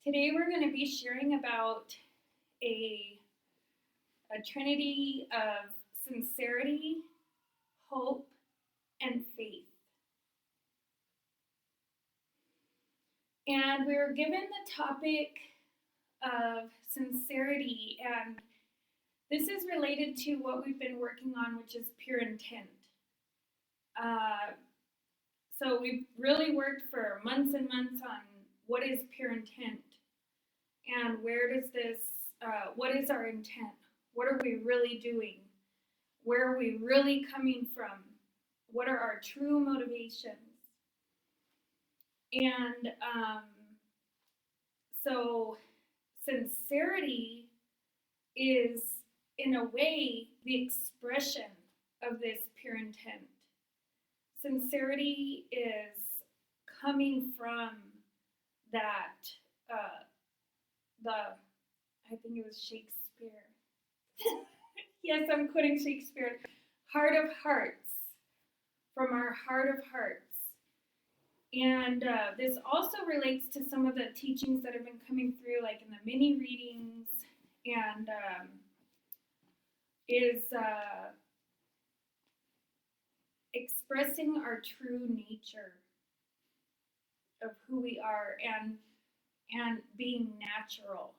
Today we're going to be sharing about a, a trinity of sincerity, hope, and faith. And we were given the topic of sincerity, and this is related to what we've been working on, which is pure intent. Uh, so we've really worked for months and months on what is pure intent and where does this, what is our intent? What are we really doing? Where are we really coming from? What are our true motivations? And so, sincerity is, in a way, the expression of this pure intent. Sincerity is coming from that, the, I think it was Shakespeare. Yes, I'm quoting Shakespeare. Heart of hearts, from our heart of hearts. And this also relates to some of the teachings that have been coming through, like in the mini readings, and is expressing our true nature of who we are and being natural.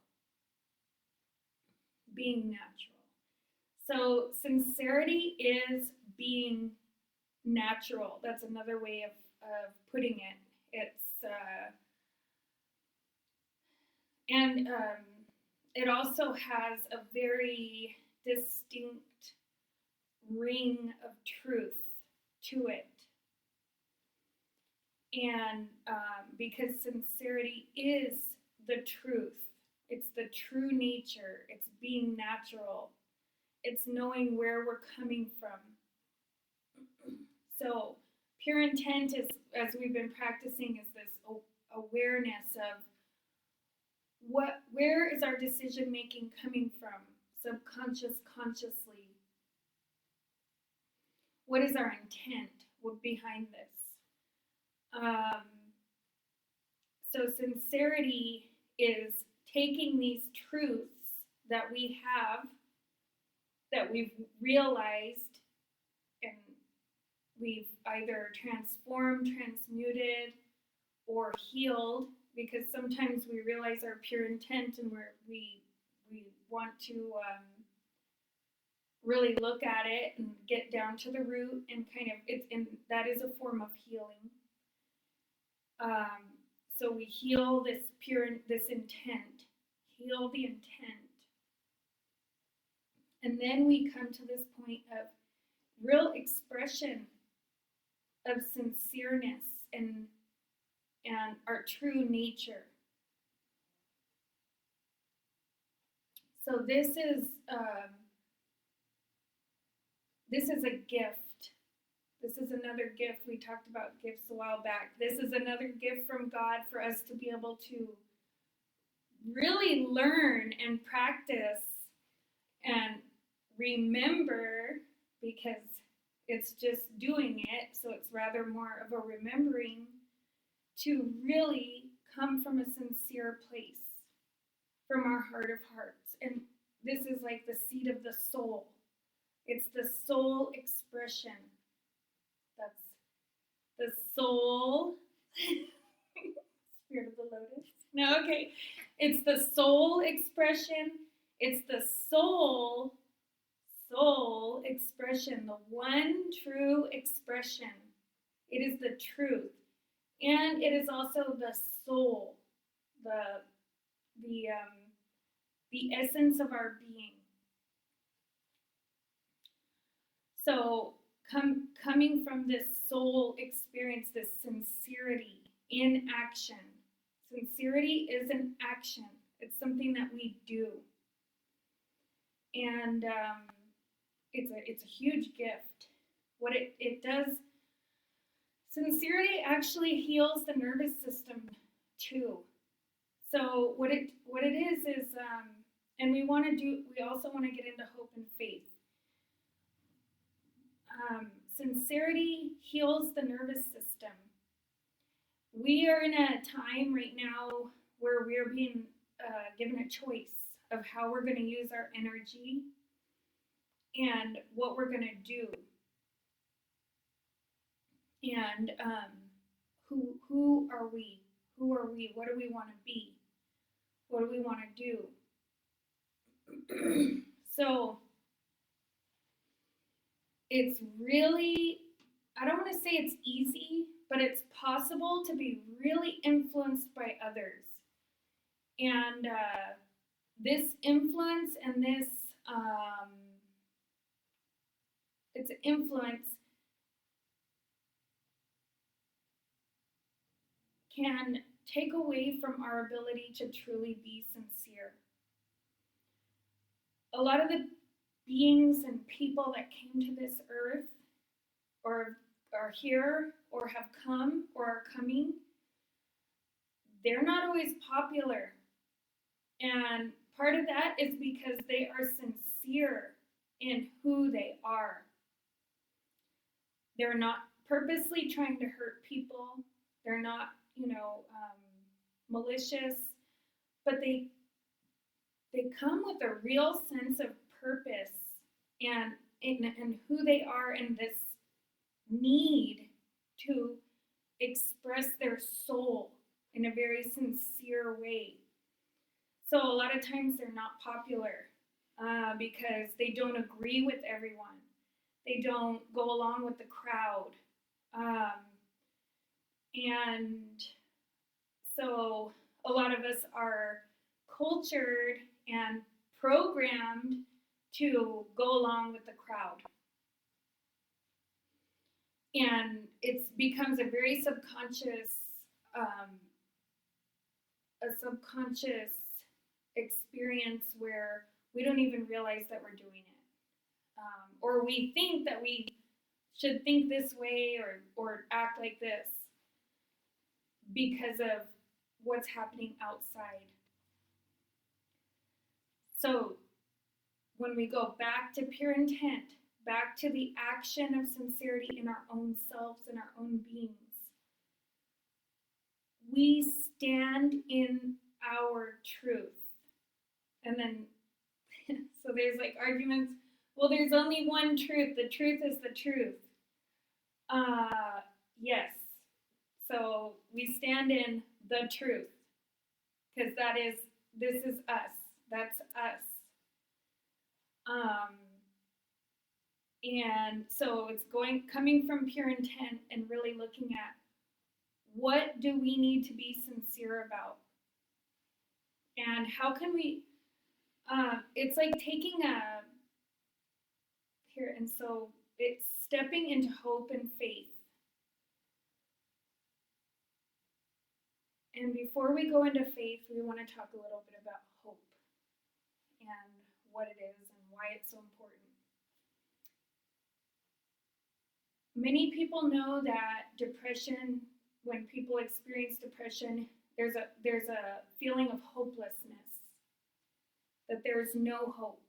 Being natural. So sincerity is being natural. That's another way of putting it. It's and it also has a very distinct ring of truth to it. And because sincerity is the truth, it's the true nature, it's being natural, it's knowing where we're coming from. So, pure intent is, as we've been practicing, is this awareness of where is our decision making coming from, subconscious, consciously. What is our intent behind this? So, sincerity is taking these truths that we have, that we've realized, and we've either transformed, transmuted, or healed, because sometimes we realize our pure intent and we want to really look at it and get down to the root and kind of and that is a form of healing. So we heal this intent, heal the intent, and then we come to this point of real expression of sincereness and our true nature. So this is a gift. This is another gift. We talked about gifts a while back. This is another gift from God for us to be able to really learn and practice and remember, because it's just doing it, so it's rather more of a remembering, to really come from a sincere place, from our heart of hearts. And this is like the seat of the soul. It's the soul expression. That's the soul. Spirit of the lotus. No, okay. It's the soul expression. It's the soul expression, the one true expression. It is the truth. And it is also the soul, the essence of our being. So coming from this soul experience, this sincerity in action. Sincerity is an action. It's something that we do. And it's a huge gift. What it does, sincerity actually heals the nervous system too. So what it is, and we also want to get into hope and faith. Sincerity heals the nervous system. We are in a time right now where we're being given a choice of how we're going to use our energy and what we're going to do, and who are we? Who are we? What do we want to be? What do we want to do? So it's really, I don't want to say it's easy, but it's possible to be really influenced by others. And this influence and this, its influence can take away from our ability to truly be sincere. A lot of the beings and people that came to this earth or are here or have come or are coming, they're not always popular. And part of that is because they are sincere in who they are. They're not purposely trying to hurt people. They're not, malicious, but they come with a real sense of purpose and who they are, and this need to express their soul in a very sincere way. So a lot of times they're not popular because they don't agree with everyone. They don't go along with the crowd. And so a lot of us are cultured and programmed to go along with the crowd. And it becomes a very subconscious experience where we don't even realize that we're doing it. Or we think that we should think this way or act like this because of what's happening outside. So when we go back to pure intent, back to the action of sincerity in our own selves and our own beings, we stand in our truth. And then, so there's like arguments, well, there's only one truth. The truth is the truth. Yes. So we stand in the truth because this is us. That's us. And so it's coming from pure intent and really looking at what do we need to be sincere about, and how can we? It's like taking and so it's stepping into hope and faith. And before we go into faith, we want to talk a little bit about hope and what it is and why it's so important. Many people know that depression, when people experience depression, there's a feeling of hopelessness, that there's no hope.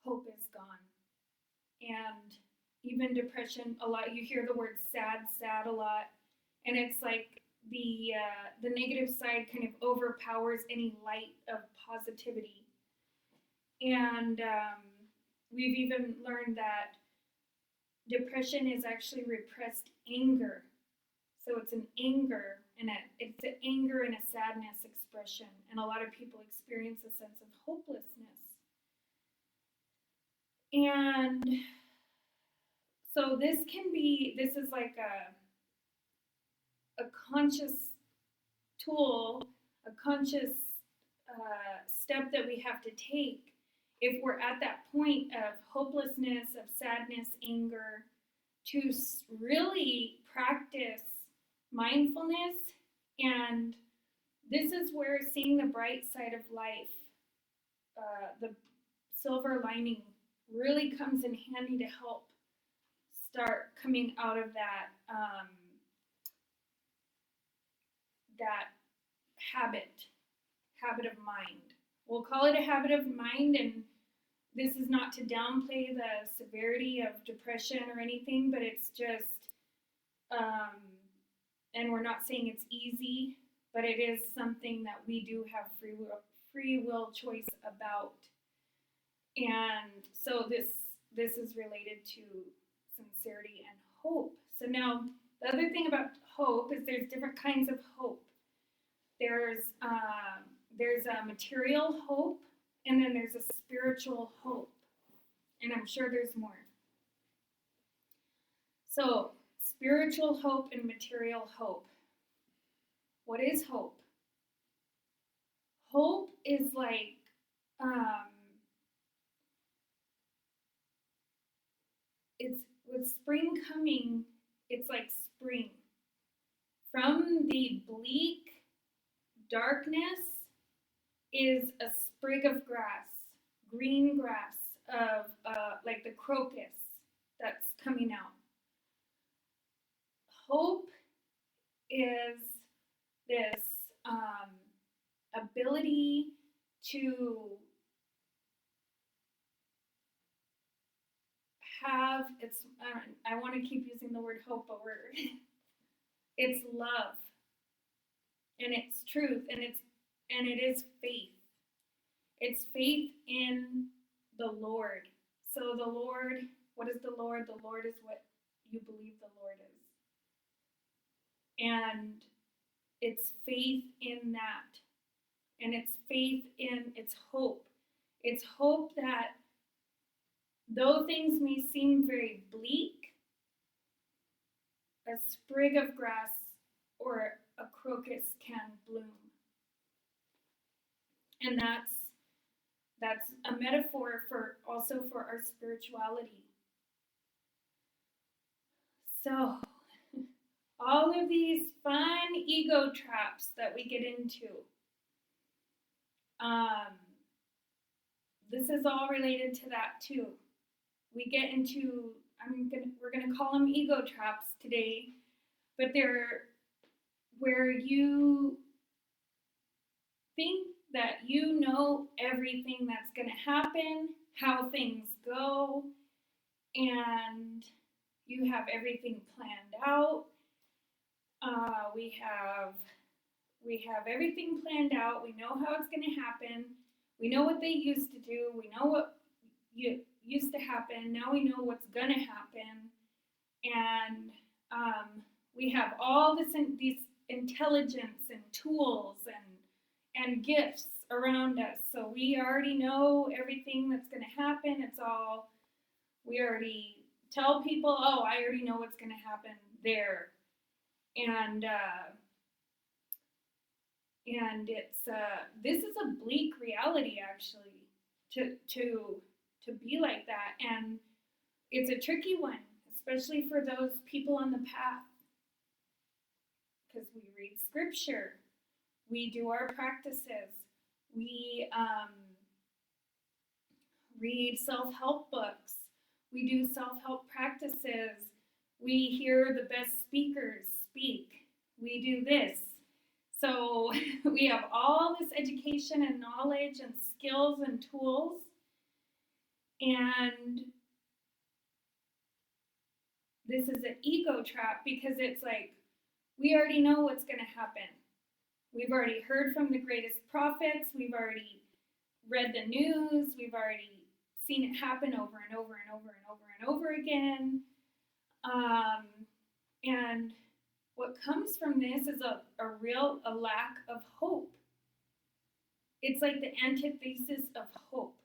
Hope is gone. And even depression, a lot, you hear the word sad a lot, and it's like the negative side kind of overpowers any light of positivity. And we've even learned that depression is actually repressed anger. So it's an anger and it's an anger and a sadness expression, and a lot of people experience a sense of hopelessness. And so this is like a conscious tool, a conscious step that we have to take if we're at that point of hopelessness, of sadness, anger, to really practice mindfulness. And this is where seeing the bright side of life, the silver lining, really comes in handy to help start coming out of that habit of mind. We'll call it a habit of mind, and this is not to downplay the severity of depression or anything, but it's just, and we're not saying it's easy, but it is something that we do have free will choice about. And so this is related to sincerity and hope. So now the other thing about hope is there's different kinds of hope. There's a material hope, and then there's a spiritual hope, and I'm sure there's more. So spiritual hope and material hope. What is hope? Hope is like it's with spring coming. It's like spring from the bleak darkness is a sprig of grass, green grass of like the crocus that's coming out. Hope is this ability to have I want to keep using the word hope, but it's love, and it's truth, and it is faith. It's faith in the Lord. So the Lord, what is the Lord? The Lord is what you believe the Lord is. And it's faith in that. And it's faith in its hope. It's hope that though things may seem very bleak, a sprig of grass or a crocus can bloom. And that's a metaphor for also for our spirituality. So, all of these fun ego traps that we get into, this is all related to that too. We get into, we're gonna call them ego traps today, but they're where you think that you know everything that's gonna happen, how things go, and you have everything planned out. We have everything planned out. We know how it's going to happen. We know what they used to do. We know what used to happen. Now we know what's going to happen, and we have all these intelligence and tools and gifts around us. So we already know everything that's going to happen. We already tell people, oh, I already know what's going to happen there. And it's this is a bleak reality, actually, to be like that, and it's a tricky one, especially for those people on the path, because we read scripture, we do our practices, we read self-help books, we do self-help practices, we hear the best speakers speak, we do this. So we have all this education and knowledge and skills and tools, and this is an ego trap because it's like we already know what's going to happen. We've already heard from the greatest prophets, we've already read the news, we've already seen it happen over and over and over and over and over again. And what comes from this is a lack of hope. It's like the antithesis of hope.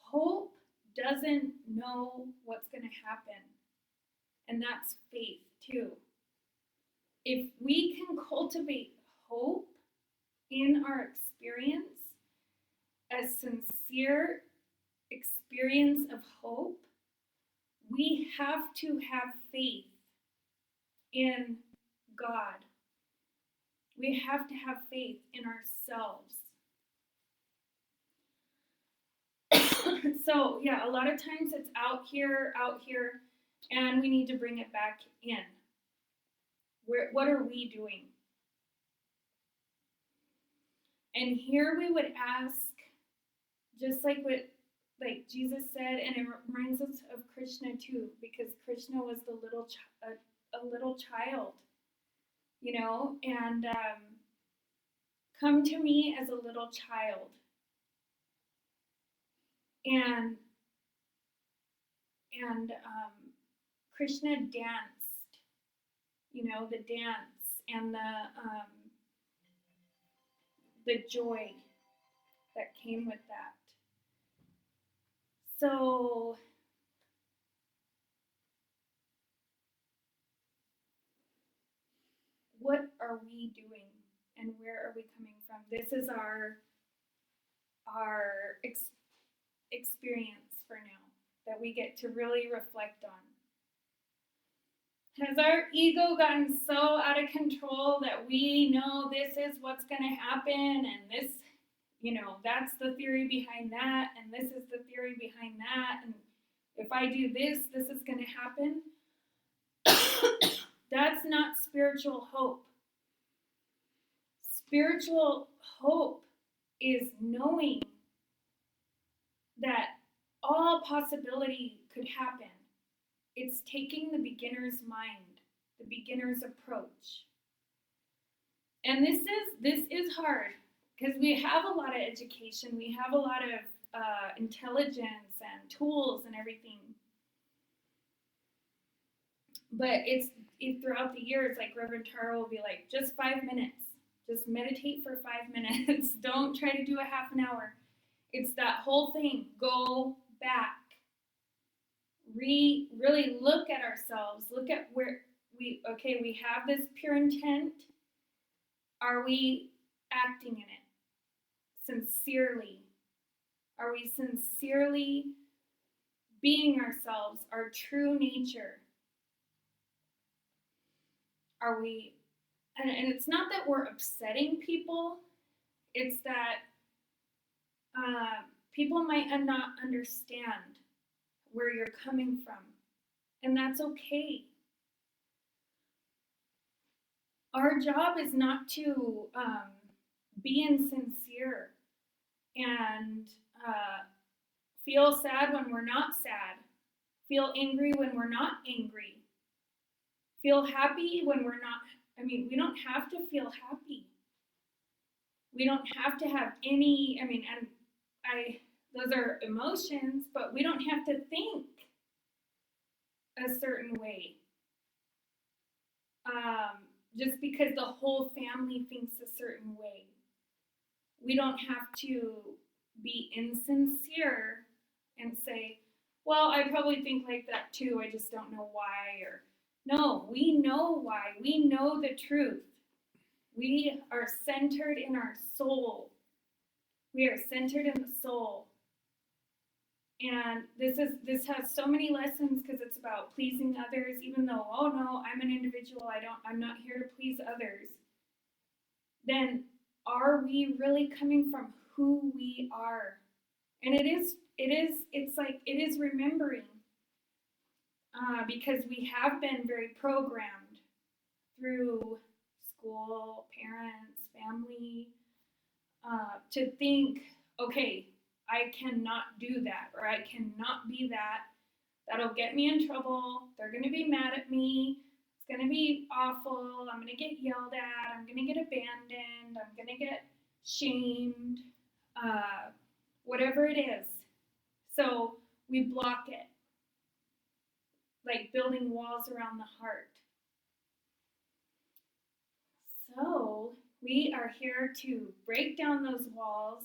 Hope doesn't know what's going to happen. And that's faith too. If we can cultivate hope in our experience, a sincere experience of hope, we have to have faith in God. We have to have faith in ourselves. So, yeah, a lot of times it's out here, and we need to bring it back in. What are we doing? And here we would ask, just like what Jesus said, and it reminds us of Krishna too, because Krishna was a little child. and come to me as a little child. And Krishna danced, the dance and the joy that came with that. So what are we doing, and where are we coming from? This is our experience for now that we get to really reflect on. Has our ego gotten so out of control that we know this is what's going to happen, and this, that's the theory behind that, and this is the theory behind that, and if I do this, this is going to happen? That's not spiritual hope. Spiritual hope is knowing that all possibility could happen. It's taking the beginner's mind, the beginner's approach. And this is hard because we have a lot of education, we have a lot of intelligence and tools and everything. But it's throughout the years, like Reverend Tara will be like, just 5 minutes. Just meditate for 5 minutes. Don't try to do a half an hour. It's that whole thing. Go back. Really look at ourselves. Look at where we have this pure intent. Are we acting in it sincerely? Are we sincerely being ourselves, our true nature? Are we, and it's not that we're upsetting people, it's that people might not understand where you're coming from, and that's okay. Our job is not to be insincere and feel sad when we're not sad, feel angry when we're not angry, feel happy when we're not. We don't have to feel happy. We don't have to have any, those are emotions, but we don't have to think a certain way. Just because the whole family thinks a certain way. We don't have to be insincere and say, well, I probably think like that too, I just don't know why. Or no, we know why. We know the truth. We are centered in our soul. We are centered in the soul. And this has so many lessons because it's about pleasing others, even though, oh no, I'm an individual, I'm not here to please others. Then are we really coming from who we are? And it is remembering, because we have been very programmed through school, parents, family, to think, okay, I cannot do that, or I cannot be that. That'll get me in trouble. They're going to be mad at me. It's going to be awful. I'm going to get yelled at. I'm going to get abandoned. I'm going to get shamed. Whatever it is. So we block it, like building walls around the heart. So we are here to break down those walls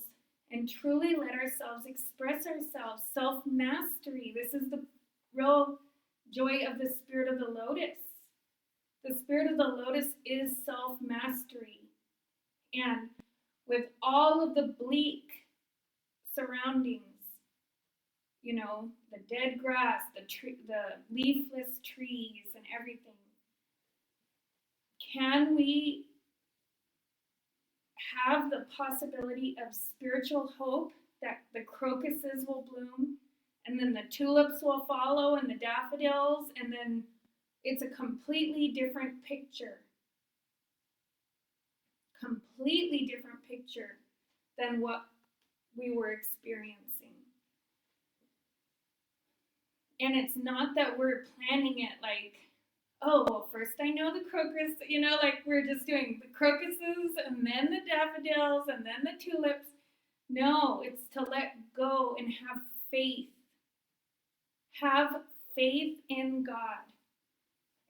and truly let ourselves express ourselves. Self-mastery. This is the real joy of the spirit of the lotus. The spirit of the lotus is self-mastery. And with all of the bleak surroundings, the dead grass, the leafless trees and everything, can we have the possibility of spiritual hope that the crocuses will bloom, and then the tulips will follow, and the daffodils, and then it's a completely different picture. Completely different picture than what we were experiencing. And it's not that we're planning it like, oh, well, first I know the crocus, like we're just doing the crocuses and then the daffodils and then the tulips. No, it's to let go and have faith. Have faith in God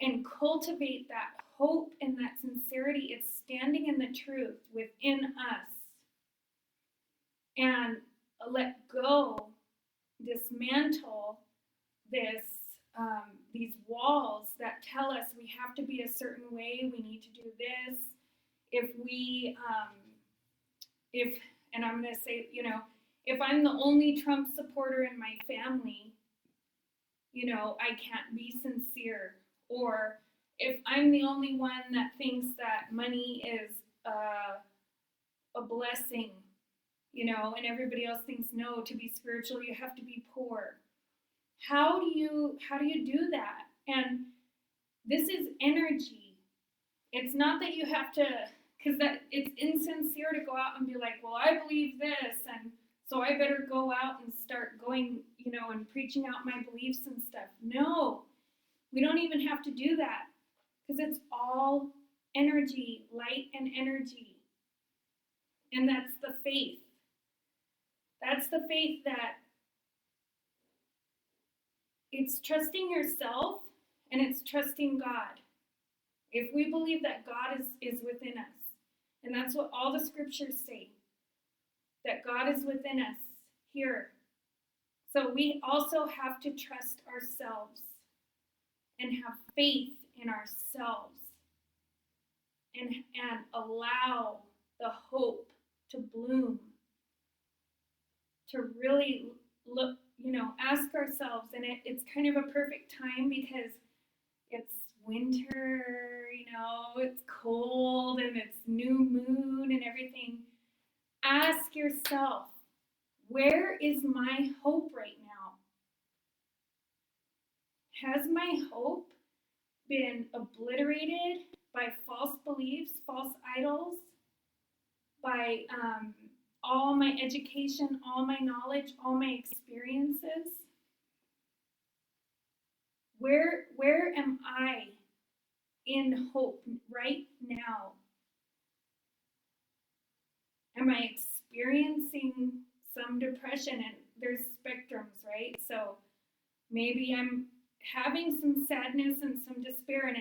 and cultivate that hope and that sincerity. It's standing in the truth within us and let go, dismantle this these walls that tell us we have to be a certain way, we need to do this. If we if and I'm going to say, if I'm the only Trump supporter in my family, I can't be sincere. Or if I'm the only one that thinks that money is a blessing, and everybody else thinks no, to be spiritual you have to be poor. How do you do that? And this is energy. It's not that you have to, because that it's insincere to go out and be like, well, I believe this, and so I better go out and start going, and preaching out my beliefs and stuff. No, we don't even have to do that, because it's all energy, light and energy. And that's the faith. That's the faith that it's trusting yourself and it's trusting God. If we believe that God is within us, and that's what all the scriptures say, that God is within us here. So we also have to trust ourselves and have faith in ourselves and allow the hope to bloom, to really look, ask ourselves. And it's kind of a perfect time because it's winter, it's cold and it's new moon and everything. Ask yourself, where is my hope right now? Has my hope been obliterated by false beliefs, false idols, by all my education, all my knowledge, all my experiences? Where am I in hope right now? Am I experiencing some depression? And there's spectrums, right? So maybe I'm having some sadness and some despair, and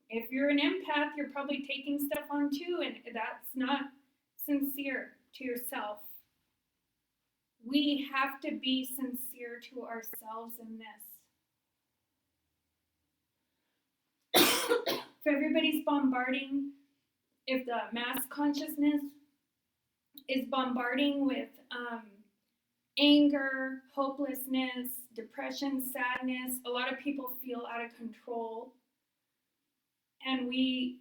if you're an empath, you're probably taking stuff on too, and that's not sincere to yourself. We have to be sincere to ourselves in this. If everybody's bombarding, if the mass consciousness is bombarding with anger, hopelessness, depression, sadness, a lot of people feel out of control. And we,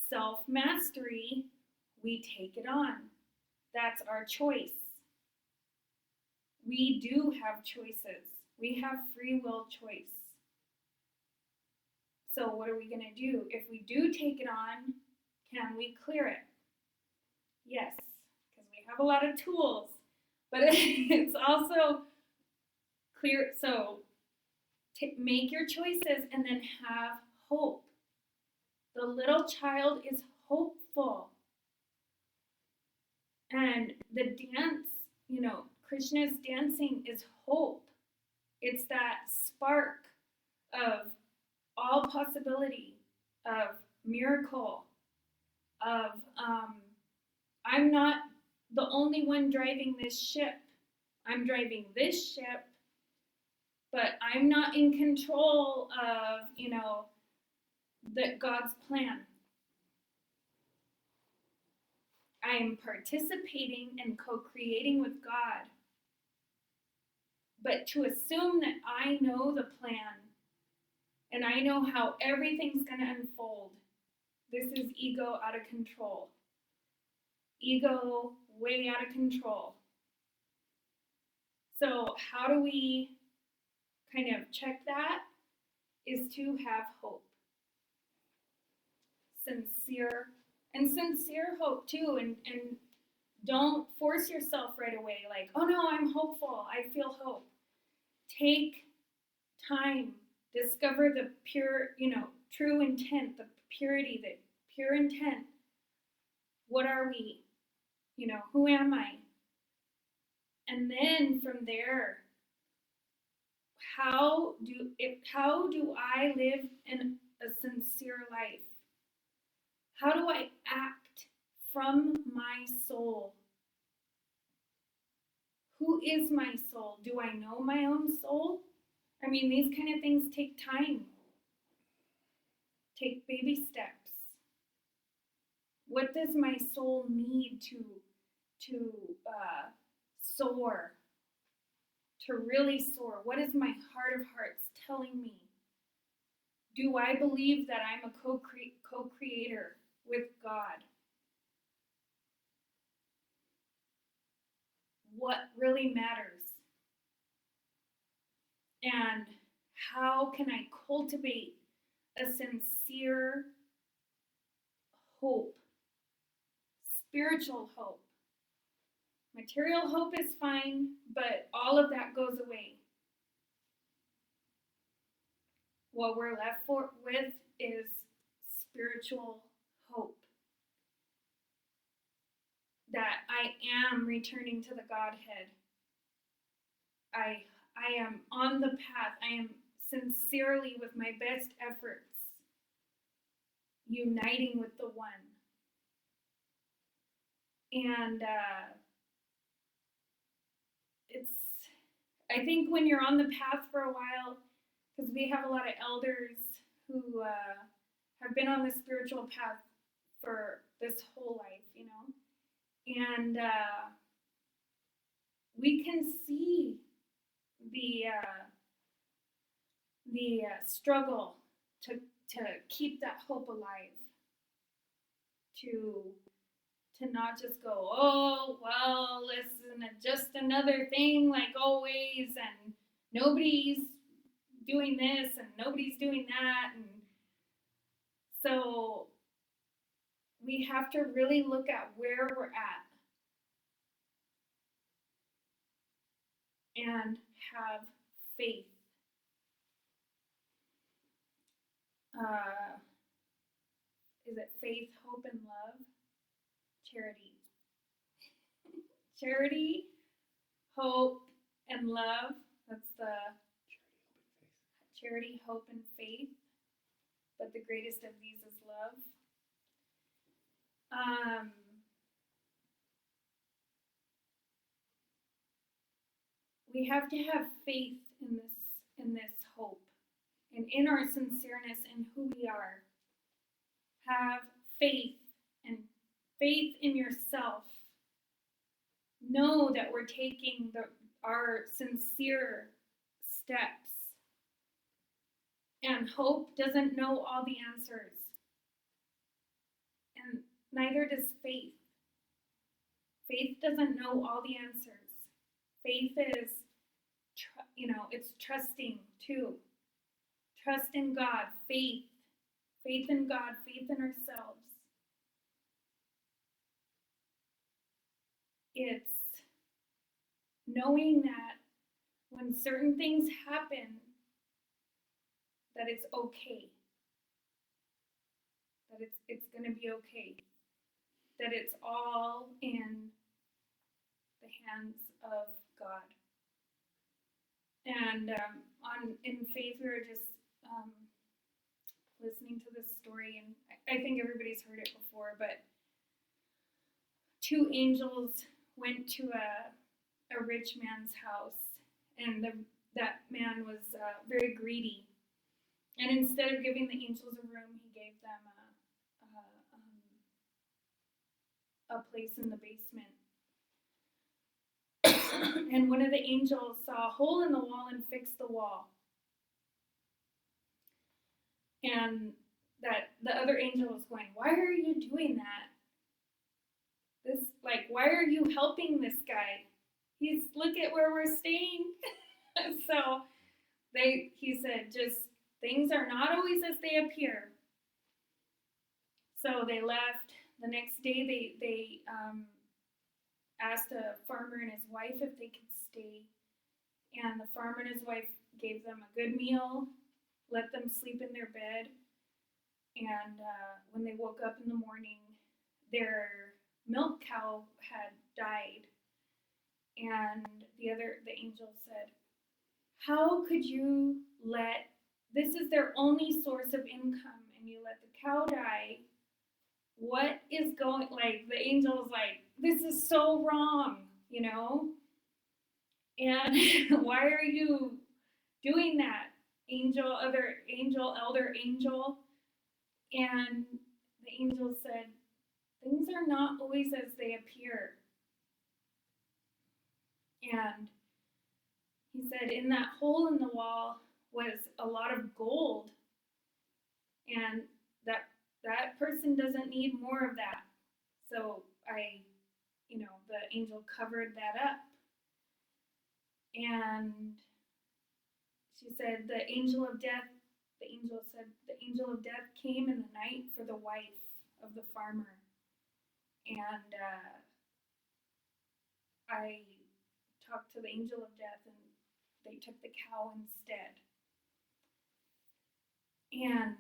self-mastery, we take it on. That's our choice. We do have choices. We have free will choice. So what are we going to do? If we do take it on, can we clear it? Yes, because we have a lot of tools. But it's also clear. So make your choices and then have hope. The little child is hopeful. And the dance, Krishna's dancing is hope. It's that spark of all possibility, of miracle, of I'm not the only one driving this ship. I'm driving this ship, but I'm not in control of, God's plan. I am participating and co-creating with God. But to assume that I know the plan and I know how everything's going to unfold, this is ego out of control. Ego way out of control. So how do we kind of check that? Is to have hope. Sincere hope too, and don't force yourself right away like, oh no, I'm hopeful, I feel hope. Take time, discover the pure, true intent, the purity, the pure intent. What are we? Who am I? And then from there, how do I live in a sincere life? How do I act from my soul? Who is my soul? Do I know my own soul? I mean, these kind of things take time. Take baby steps. What does my soul need to soar? To really soar? What is my heart of hearts telling me? Do I believe that I'm a co-creator with God? What really matters? And how can I cultivate a sincere hope, spiritual hope? Material hope is fine, but all of that goes away. What we're left with is spiritual hope. That I am returning to the Godhead. I am on the path. I am sincerely, with my best efforts, uniting with the One. And I think when you're on the path for a while, because we have a lot of elders who have been on the spiritual path for this whole life, and we can see the struggle to keep that hope alive, to not just go, oh, well, listen, just another thing like always, and nobody's doing this and nobody's doing that. And so we have to really look at where we're at and have faith. Is it faith, hope, and love? Charity. Charity, hope, and love. That's the charity, hope, and faith. But the greatest of these is love. We have to have faith in this hope, and in our sincereness in who we are. Have faith, and faith in yourself. Know that we're taking our sincere steps. And hope doesn't know all the answers. And neither does faith. Faith doesn't know all the answers. Faith is, it's trusting too. Trust in God, faith. Faith in God, faith in ourselves. It's knowing that when certain things happen, that it's okay. That it's going to be okay. That it's all in the hands of God. And in faith, we were just listening to this story, and I think everybody's heard it before, but two angels went to a rich man's house, and that man was very greedy. And instead of giving the angels a room, he gave them a place in the basement. And one of the angels saw a hole in the wall and fixed the wall. And that the other angel was going, why are you doing that? Why are you helping this guy? Look at where we're staying. So he said, just things are not always as they appear. So they left. The next day they asked a farmer and his wife if they could stay. And the farmer and his wife gave them a good meal, let them sleep in their bed, and when they woke up in the morning, their milk cow had died. And the angel said, "How could you let this is their only source of income, and you let the cow die? What is going like?" The angel was like, "This is so wrong, you know, and why are you doing that, angel, other angel, elder angel?" And the angel said, "Things are not always as they appear." And he said, "In that hole in the wall was a lot of gold, and that person doesn't need more of that." So the angel covered that up. And she said, the angel said, "The angel of death came in the night for the wife of the farmer." And I talked to the angel of death, and they took the cow instead. And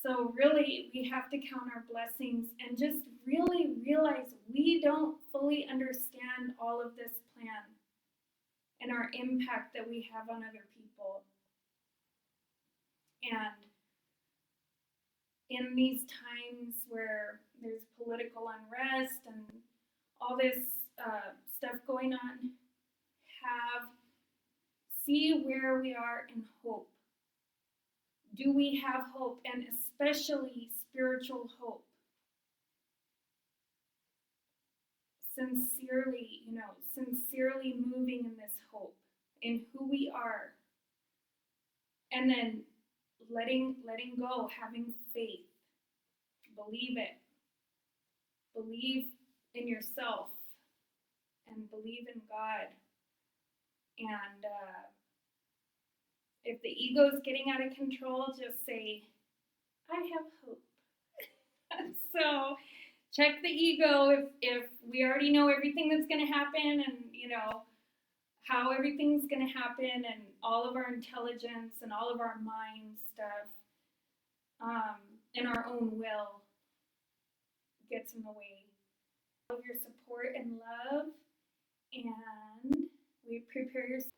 so really, we have to count our blessings and just really realize we don't fully understand all of this plan and our impact that we have on other people. And in these times where there's political unrest and all this stuff going on, see where we are in hope. Do we have hope, and especially spiritual hope? Sincerely moving in this hope, in who we are, and then letting go, having faith, believe it, believe in yourself, and believe in God. And if the ego is getting out of control, just say, "I have hope." So check the ego if we already know everything that's going to happen, and how everything's going to happen, and all of our intelligence and all of our mind stuff, and our own will gets in the way. All of your support and love, and we prepare yourself